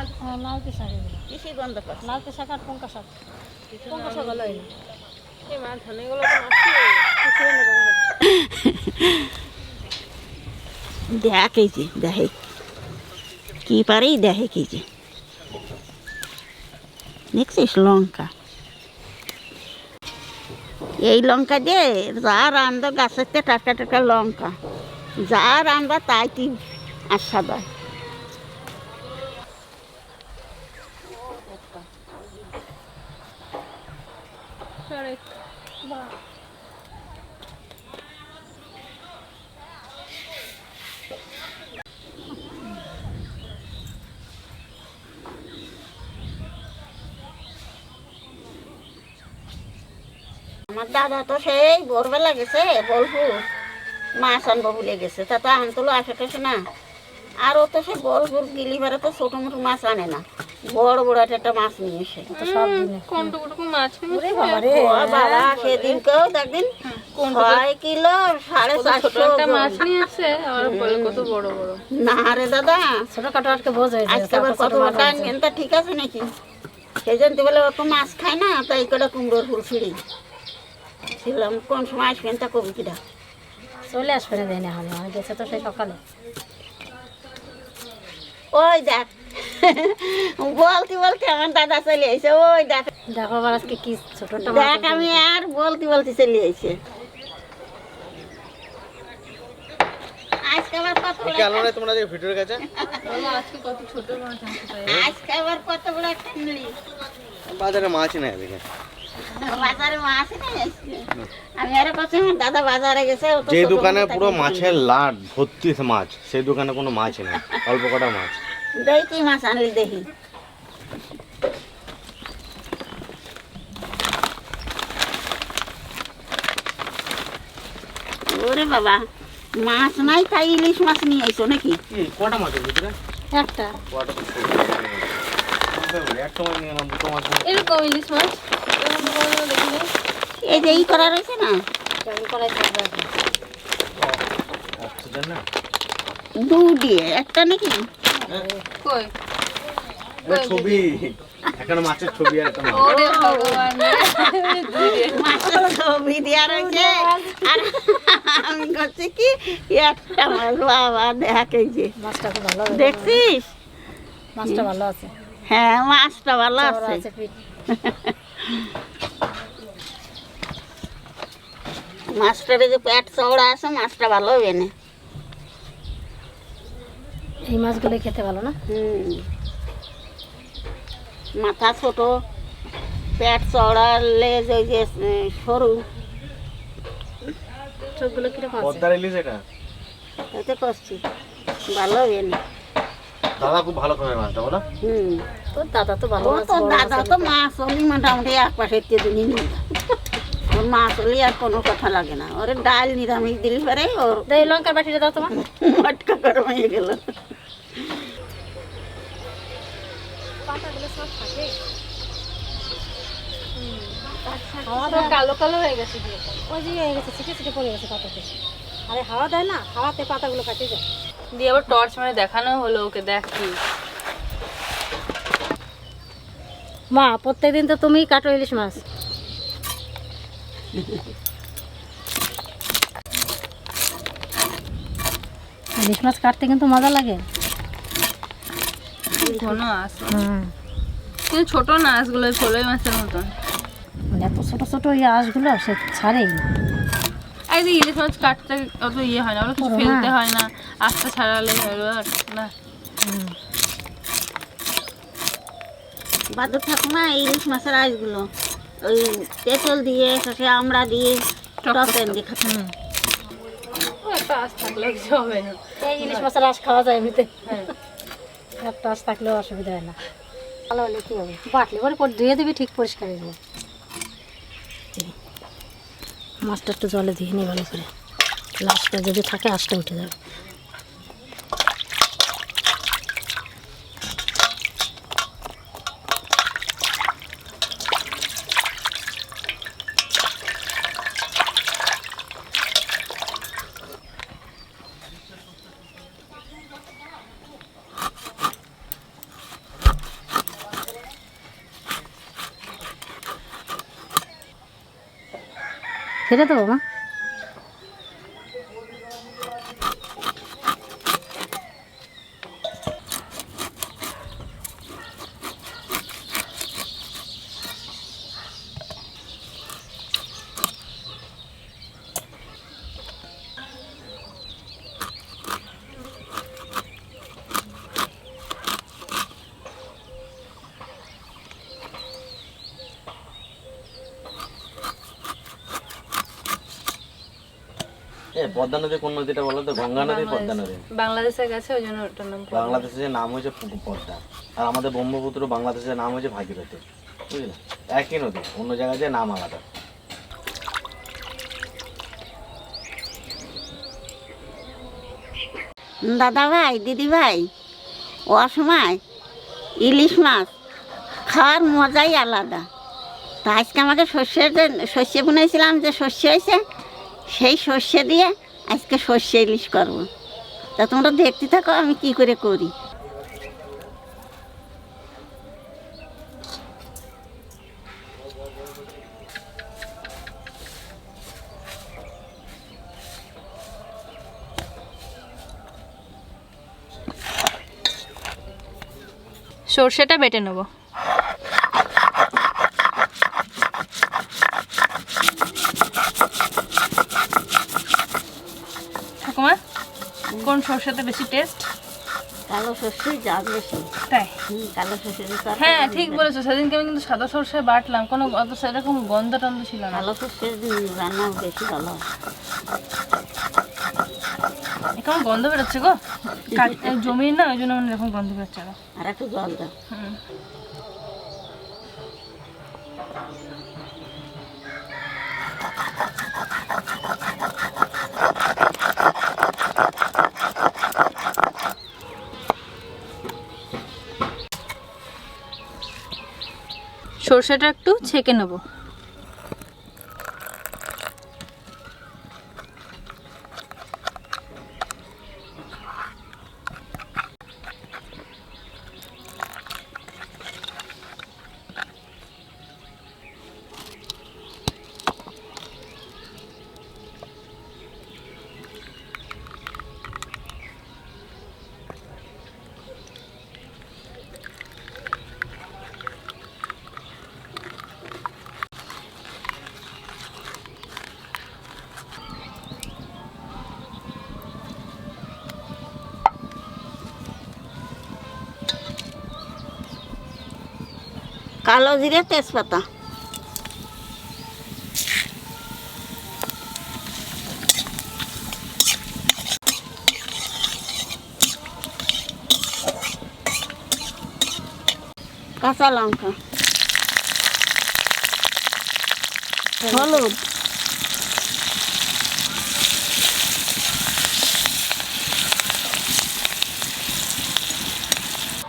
লালতি শাক এগুলো কৃষি গন্ধ পাচ্ছে। লালতি শাক আর পঙ্কা শাক ভালো হয় এই মাছ ধনেগুলো দেখে যে দেখে কি পারেই দেখে কি যে দেখছিস লঙ্কা, এই লঙ্কা দিয়ে যা রান্ধা গাছের থেকে টাটকা টাটকা লঙ্কা যা রান্ধা তাই কি আস্বাদ হয়। আমার দাদা তো সেই ভোরবেলা গেছে বলপুর মাছ আনবো বলে গেছে, তা তো আনতলো আশেপাশে না। আর ও তো সে বলপুর গিলিবারে তো ছোটো মোটো মাছ আনে না, বড় বড় একটা মাছ নিয়ে এসে বাবা সেদিনকেও দেখদিন 6 কিলো 450 মাছ নিয়ে আসে কত বড় বড়। না রে দাদা ছোটখাটো আজকে বোঝ হয়েছে আজকে আবার কত বড় আনবেন তা ঠিক আছে নাকি? সেই জন্য বলে অত মাছ খায় না, তাই কটা কুমড়োর ফুল ছিঁড়ি ছিলাম। কোন সময় আসবেন তা কবি কিটা চলে আসবে না দেয় না, আমি গেছে তো সেই সকালে। ওই দেখ বলতে বলতে আমার দাদা চলে আইছে, ওই দেখ দেখো আবার আজকে কি ছোট দেখ আমি আর বলতে বলতে চলে আইছে। আজকে আবার কত তোমরা যে ভিডিওর কাছে আজকে কত ছোট মাছ আজকে আবার কত বড় একটা নিলি বাজারে মাছ নেই দেখে বাজারে মাছ নেই আজকে। আমি আরে কাছে দাদা বাজারে গেছে, যে দোকানে পুরো মাছের লাট ভর্তি মাছ, সেই দোকানে কোনো মাছ নেই, অল্প কটা মাছ। দেখি কি মাছ আনলি দেখি। ওরে বাবা মাছ নাই তাই ইলিশ মাছ নিয়ে আইছো নাকি? কটা মাছের ভিতরে একটা একটা মাছ নিয়ে এলাম, দুটো মাছ এরকম ইলিশ মাছ এই যে ই করা রয়েছে না অক্সিজেন না দু দিয়ে একটা নাকি কই ছবি, এখানে মাছের ছবি আর একটা ওরে ভগবান মাছের ছবি দেওয়া রয়েছে। আর আমি করছি কি একটা মাছ বাবা দেখ এই যে মাছটা খুব ভালো দেখছিস মাছটা ভালো আছে। হ্যাঁ মাছটা ভালো আছে। মাছটারে যে পেট চওড়া আছে মাছটা ভালো হবে না। এই মাছগুলো খেতে ভালো না? মাথা ছোট, পেট চওড়া, লেজ ওই যে সরু, চোখগুলো কিরকম আছে? পদ্মার ইলিশ এটা এতে করছি ভালো হবে না। দাদা খুব ভালো করে মাছটা বলো। তোর দাদা তো ভালো মাছ, তোর দাদা তো মাছ হলি মোটামুটি এক পাশে দিনই নিয়ে ওর মাছ হলি আর কোনো কথা লাগে না। ওর ডাল নিরামিষ দিলি পারে ওর এই লঙ্কার বাটিটা দাও তোমার, মটকা গরম হয়ে গেল। কালো কালো হয়ে গেছে, ওই যে হয়ে গেছে, ছিটে ছিটে পড়ে গেছে পাতাতে। আরে হাওয়া দেয় না, হাওয়াতে পাতাগুলো কাটে যায়। দিয়ে আবার টর্চ মানে দেখানো হলো ওকে, দেখ কি মা প্রত্যেকদিন তো তুমিই কাটো ইলিশ মাছ। ইলিশ মাছ কাটতে কিন্তু মজা লাগে। ঘন আঁশ, কিন্তু ছোট না আঁশগুলো, ফলই মাছের মতন। মানে এত ছোট ছোট ওই আঁশগুলো সে ছাড়েই না। একদিন ইলিশ মাছ কাটতে অত ইয়ে হয় না, ওগুলো কিছু ফেলতে হয় না, আস্তে ছাড়ালে না। বাদর থাক না ইলিশ মাছের আইসগুলো ওই তেঁতুল দিয়ে সে আমড়া দিয়ে টকেন দিয়ে খাতে। একটা আঁশ থাকলে কিছু হবে না। এই ইলিশ মাছের আঁশ খাওয়া যায় এমনিতে, একটা আঁশ থাকলেও অসুবিধা হয় না। ভালো হলে কী হবে, বাটলে পরে ধুয়ে দিবি, ঠিক পরিষ্কার হয়ে যাবে। মাছটা একটু জলে দিয়ে নিই ভালো করে, লাশটা যদি থাকে আঁশটা উঠে যাবে। ফেলে দেবো মা। পদ্মা নদী কোন নদীটা বলো তো? গঙ্গা নদী, পদ্মা নদী? বাংলাদেশের কাছে ওই জন্য ওটার নাম পদ্মা। বাংলাদেশের নাম হয়েছে পদ্মা, আর আমাদের ব্রহ্মপুত্র বাংলাদেশের নাম হয়েছে ভাগীরথী, বুঝলে? একই নদী, অন্য জায়গায় যে নাম আলাদা। দাদা ভাই, দিদি ভাই, অসময় ইলিশ মাছ খাওয়ার মজাই আলাদা। তা আজকে আমাকে সর্ষে বুনেছিলাম, যে সর্ষে হয়েছে, সেই সর্ষে দিয়ে আজকে সর্ষে ইলিশ করব। তা তোমরা দেখতে থাকো আমি কি করে করি। সর্ষেটা বেটে নেব। ঠাকুমা, কোন সর্ষেটা বেশি টেস্ট? কালো সর্ষে জাত বেশি। তাই? কালো সর্ষে হ্যাঁ ঠিক বলেছো, সেদিনকে আমি কিন্তু সাদা সর্ষে বাটলাম, কোনো অত সেরকম গন্ধ টন্ধ ছিল না। কালো সর্ষে রান্না বেশি ভালো হয়। কেমন গন্ধ বেরোচ্ছে গো, জমির না, ওই জন্য মানে এরকম গন্ধ বেরোচ্ছে গো। আর একটু জল দাও। সর্ষেটা একটু ছেঁকে নেব। কালো জিরে, তেজপাতা, কাঁচা লঙ্কা, হলুদ,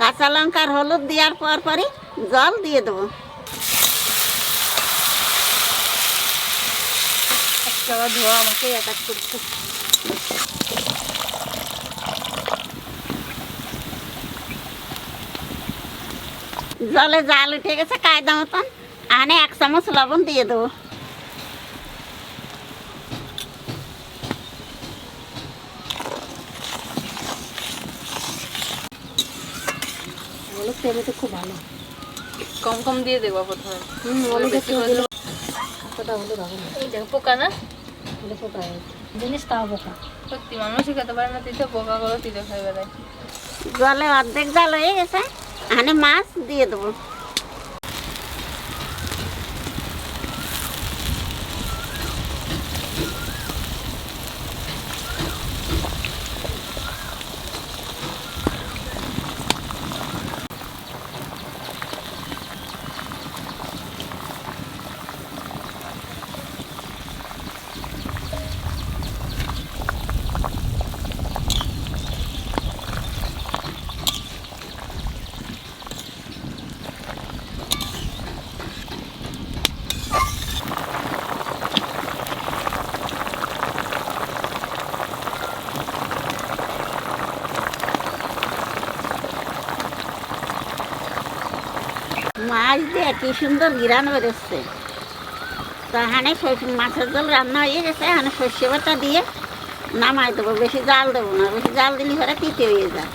কাঁচা লঙ্কার হলুদ দেওয়ার পরই জল দিয়ে দেবো। ধোয়া আমাকে অ্যাটাক করছে। জলে জাল উঠে গেছে কায়দা মতন, আনে 1 চামচ লবণ দিয়ে দেবো। তেলে খুব ভালো। কম কম দিয়ে দেবো প্রথমে। এই দেখো পোকা না, পোকা জিনিস তাও পোকা। সত্যি মানুষই খেতে পারে না, তিতে পোকা করে তিতে খাই বেড়ায়। জলে অর্ধেক জাল হয়ে গেছে, আনে মাছ দিয়ে দেবো। মাছ দিয়ে কি সুন্দর ঘিরান বেরোচ্ছে। তা হানে মাছের ঝোল রান্না হয়ে গেছে, হানে সর্ষে বাটা দিয়ে নামাই দেবো। বেশি জাল দেবো না, বেশি জাল দিলে পরে তিতে হয়ে যায়।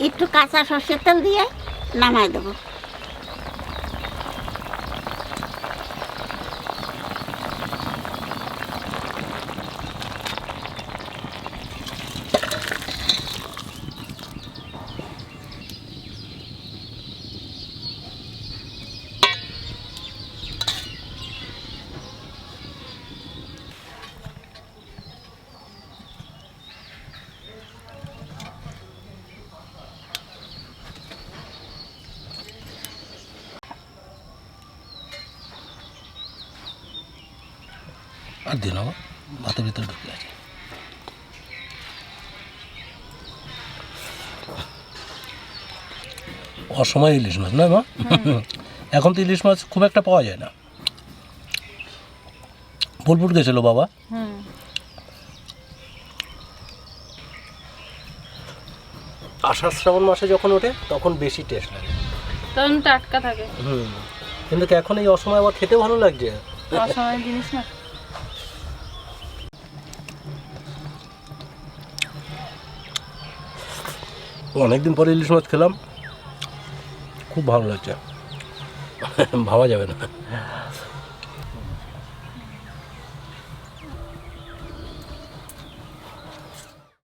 একটু কাঁচা সর্ষের তেল দিয়ে নামাই দেবো। আর দিন ভাতের ভিতরে ঢুকে আছে। অসময় ইলিশ মাছ নয় মা? এখন তো ইলিশ মাছ খুব একটা পাওয়া যায় না। বোলপুর গেছিল বাবা, আষাঢ় শ্রাবণ মাসে যখন ওঠে তখন বেশি টেস্ট লাগে, তখন টাটকা থাকে। কিন্তু এখন এই অসময় আবার খেতে ভালো লাগছে। অসময়ের জিনিস না। অনেকদিন পরে ইলিশ মাছ খেলাম, খুব ভালো লাগছে, ভাবা যাবে না।